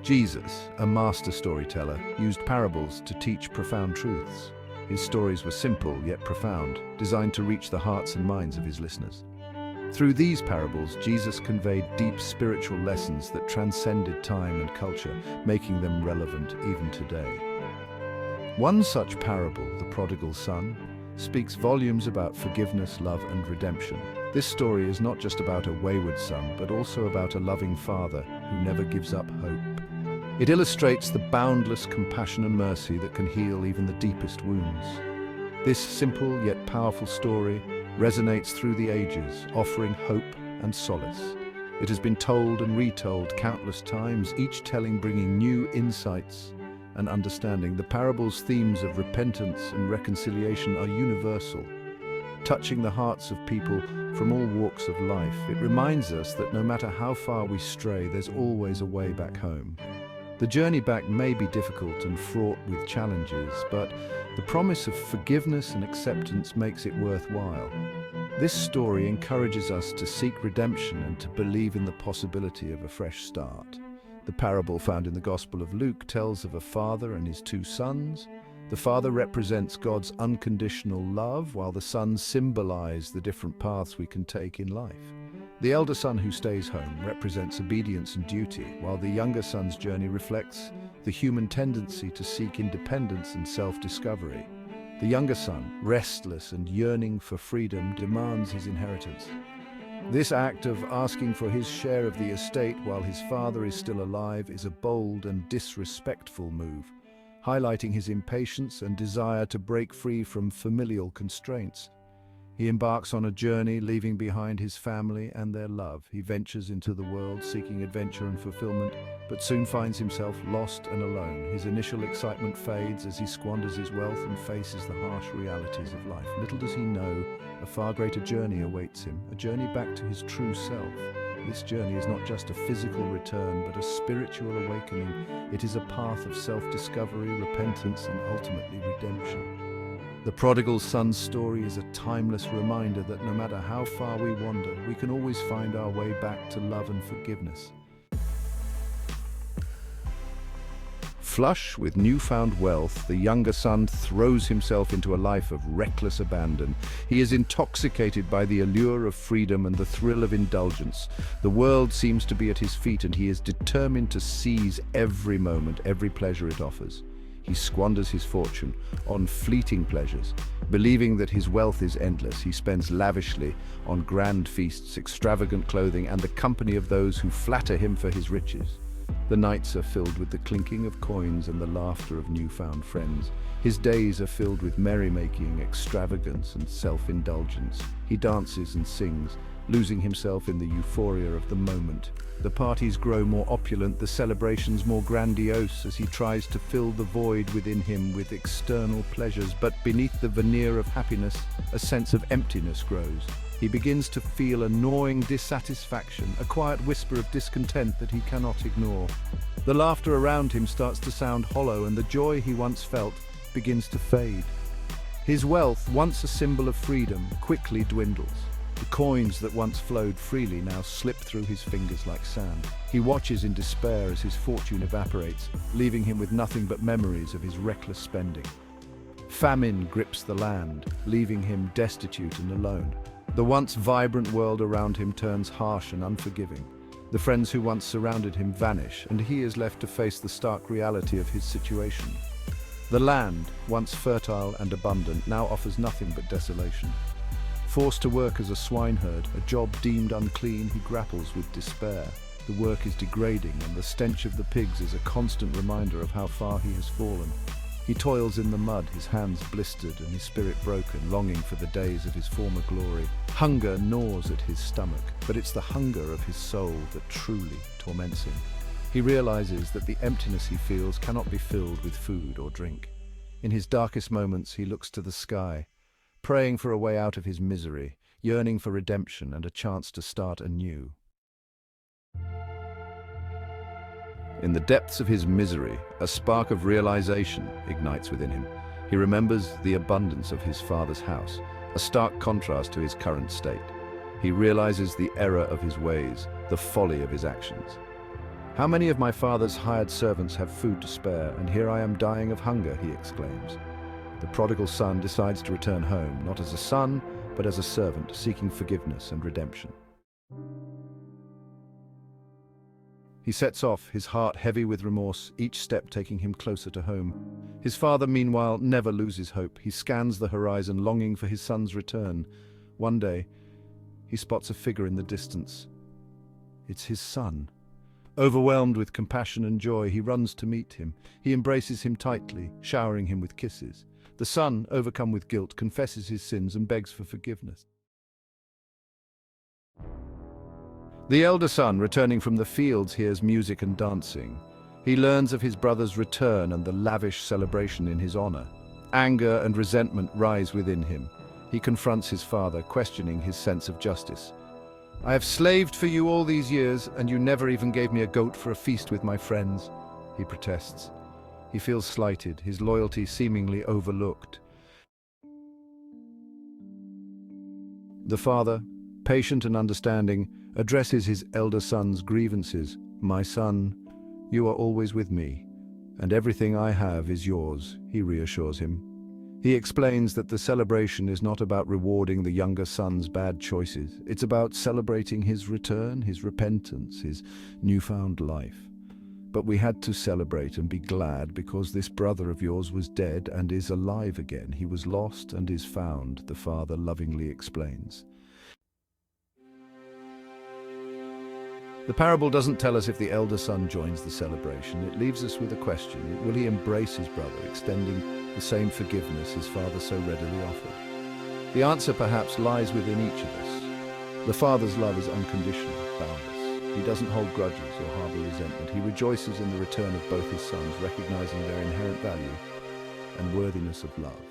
Jesus, a master storyteller, used parables to teach profound truths. His stories were simple yet profound, designed to reach the hearts and minds of his listeners. Through these parables, Jesus conveyed deep spiritual lessons that transcended time and culture, making them relevant even today. One such parable, the Prodigal Son, speaks volumes about forgiveness, love, and redemption. This story is not just about a wayward son, but also about a loving father who never gives up hope. It illustrates the boundless compassion and mercy that can heal even the deepest wounds. This simple yet powerful story resonates through the ages, offering hope and solace. It has been told and retold countless times, each telling bringing new insights and understanding. The parable's themes of repentance and reconciliation are universal, touching the hearts of people from all walks of life. It reminds us that no matter how far we stray, there's always a way back home. The journey back may be difficult and fraught with challenges, but the promise of forgiveness and acceptance makes it worthwhile. This story encourages us to seek redemption and to believe in the possibility of a fresh start. The parable found in the Gospel of Luke tells of a father and his two sons. The father represents God's unconditional love, while the sons symbolize the different paths we can take in life. The elder son who stays home represents obedience and duty, while the younger son's journey reflects the human tendency to seek independence and self-discovery. The younger son, restless and yearning for freedom, demands his inheritance. This act of asking for his share of the estate while his father is still alive is a bold and disrespectful move, highlighting his impatience and desire to break free from familial constraints. He embarks on a journey, leaving behind his family and their love. He ventures into the world, seeking adventure and fulfillment, but soon finds himself lost and alone. His initial excitement fades as he squanders his wealth and faces the harsh realities of life. Little does he know, a far greater journey awaits him, a journey back to his true self. This journey is not just a physical return, but a spiritual awakening. It is a path of self-discovery, repentance, and ultimately redemption. The Prodigal Son's story is a timeless reminder that no matter how far we wander, we can always find our way back to love and forgiveness. Flush with newfound wealth, the younger son throws himself into a life of reckless abandon. He is intoxicated by the allure of freedom and the thrill of indulgence. The world seems to be at his feet, and he is determined to seize every moment, every pleasure it offers. He squanders his fortune on fleeting pleasures. Believing that his wealth is endless, he spends lavishly on grand feasts, extravagant clothing, and the company of those who flatter him for his riches. The nights are filled with the clinking of coins and the laughter of newfound friends. His days are filled with merrymaking, extravagance, and self-indulgence. He dances and sings, losing himself in the euphoria of the moment. The parties grow more opulent, the celebrations more grandiose, as he tries to fill the void within him with external pleasures. But beneath the veneer of happiness, a sense of emptiness grows. He begins to feel a gnawing dissatisfaction, a quiet whisper of discontent that he cannot ignore. The laughter around him starts to sound hollow, and the joy he once felt begins to fade. His wealth, once a symbol of freedom, quickly dwindles. The coins that once flowed freely now slip through his fingers like sand. He watches in despair as his fortune evaporates, leaving him with nothing but memories of his reckless spending. Famine grips the land, leaving him destitute and alone. The once vibrant world around him turns harsh and unforgiving. The friends who once surrounded him vanish, and he is left to face the stark reality of his situation. The land, once fertile and abundant, now offers nothing but desolation. Forced to work as a swineherd, a job deemed unclean, he grapples with despair. The work is degrading, and the stench of the pigs is a constant reminder of how far he has fallen. He toils in the mud, his hands blistered and his spirit broken, longing for the days of his former glory. Hunger gnaws at his stomach, but it's the hunger of his soul that truly torments him. He realizes that the emptiness he feels cannot be filled with food or drink. In his darkest moments, he looks to the sky, praying for a way out of his misery, yearning for redemption and a chance to start anew. In the depths of his misery, a spark of realization ignites within him. He remembers the abundance of his father's house, a stark contrast to his current state. He realizes the error of his ways, the folly of his actions. "How many of my father's hired servants have food to spare, and here I am dying of hunger," he exclaims. The prodigal son decides to return home, not as a son, but as a servant, seeking forgiveness and redemption. He sets off, his heart heavy with remorse, each step taking him closer to home. His father, meanwhile, never loses hope. He scans the horizon, longing for his son's return. One day, he spots a figure in the distance. It's his son. Overwhelmed with compassion and joy, he runs to meet him. He embraces him tightly, showering him with kisses. The son, overcome with guilt, confesses his sins and begs for forgiveness. The elder son, returning from the fields, hears music and dancing. He learns of his brother's return and the lavish celebration in his honor. Anger and resentment rise within him. He confronts his father, questioning his sense of justice. "I have slaved for you all these years, and you never even gave me a goat for a feast with my friends," he protests. He feels slighted, his loyalty seemingly overlooked. The father, patient and understanding, addresses his elder son's grievances. "My son, you are always with me, and everything I have is yours," he reassures him. He explains that the celebration is not about rewarding the younger son's bad choices. It's about celebrating his return, his repentance, his newfound life. "But we had to celebrate and be glad because this brother of yours was dead and is alive again. He was lost and is found," the father lovingly explains. The parable doesn't tell us if the elder son joins the celebration. It leaves us with a question. Will he embrace his brother, extending the same forgiveness his father so readily offered? The answer perhaps lies within each of us. The father's love is unconditional, boundless. He doesn't hold grudges or harbor resentment. He rejoices in the return of both his sons, recognizing their inherent value and worthiness of love.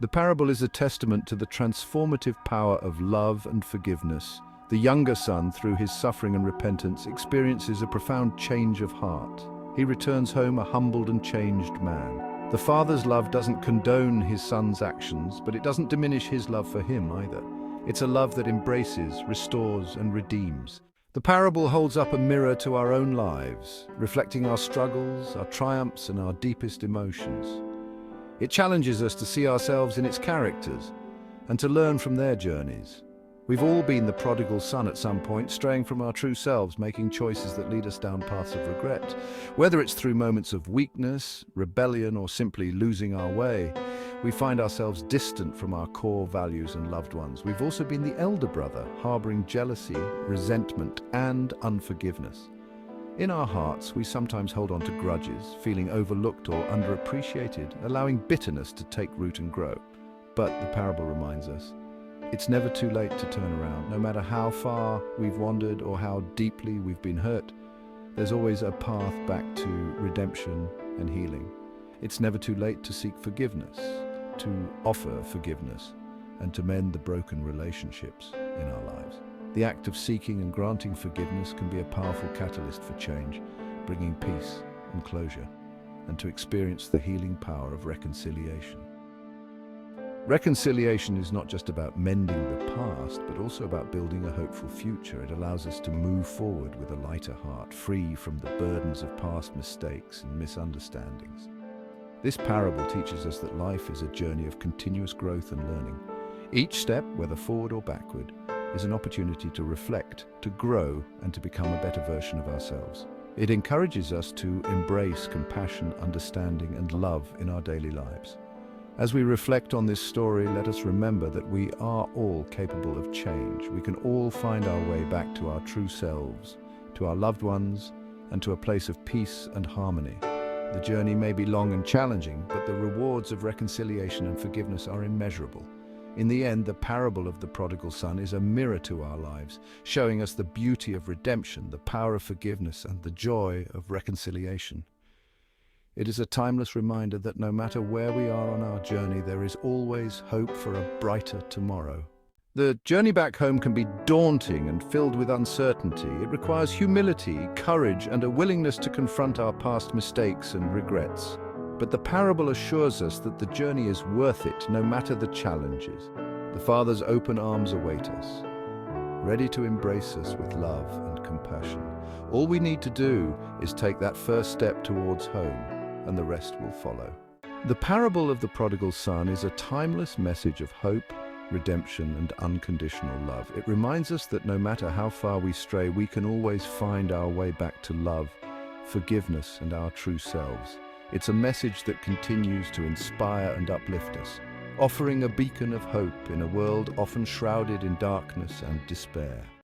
The parable is a testament to the transformative power of love and forgiveness. The younger son, through his suffering and repentance, experiences a profound change of heart. He returns home a humbled and changed man. The father's love doesn't condone his son's actions, but it doesn't diminish his love for him either. It's a love that embraces, restores, and redeems. The parable holds up a mirror to our own lives, reflecting our struggles, our triumphs, and our deepest emotions. It challenges us to see ourselves in its characters and to learn from their journeys. We've all been the prodigal son at some point, straying from our true selves, making choices that lead us down paths of regret. Whether it's through moments of weakness, rebellion, or simply losing our way, we find ourselves distant from our core values and loved ones. We've also been the elder brother, harboring jealousy, resentment, and unforgiveness. In our hearts, we sometimes hold on to grudges, feeling overlooked or underappreciated, allowing bitterness to take root and grow. But the parable reminds us, it's never too late to turn around. No matter how far we've wandered or how deeply we've been hurt, there's always a path back to redemption and healing. It's never too late to seek forgiveness, to offer forgiveness, and to mend the broken relationships in our lives. The act of seeking and granting forgiveness can be a powerful catalyst for change, bringing peace and closure, and to experience the healing power of reconciliation. Reconciliation is not just about mending the past, but also about building a hopeful future. It allows us to move forward with a lighter heart, free from the burdens of past mistakes and misunderstandings. This parable teaches us that life is a journey of continuous growth and learning. Each step, whether forward or backward, is an opportunity to reflect, to grow, and to become a better version of ourselves. It encourages us to embrace compassion, understanding, and love in our daily lives. As we reflect on this story, let us remember that we are all capable of change. We can all find our way back to our true selves, to our loved ones, and to a place of peace and harmony. The journey may be long and challenging, but the rewards of reconciliation and forgiveness are immeasurable. In the end, the parable of the prodigal son is a mirror to our lives, showing us the beauty of redemption, the power of forgiveness, and the joy of reconciliation. It is a timeless reminder that no matter where we are on our journey, there is always hope for a brighter tomorrow. The journey back home can be daunting and filled with uncertainty. It requires humility, courage, and a willingness to confront our past mistakes and regrets. But the parable assures us that the journey is worth it, no matter the challenges. The Father's open arms await us, ready to embrace us with love and compassion. All we need to do is take that first step towards home, and the rest will follow. The parable of the prodigal son is a timeless message of hope, redemption, and unconditional love. It reminds us that no matter how far we stray, we can always find our way back to love, forgiveness, and our true selves. It's a message that continues to inspire and uplift us, offering a beacon of hope in a world often shrouded in darkness and despair.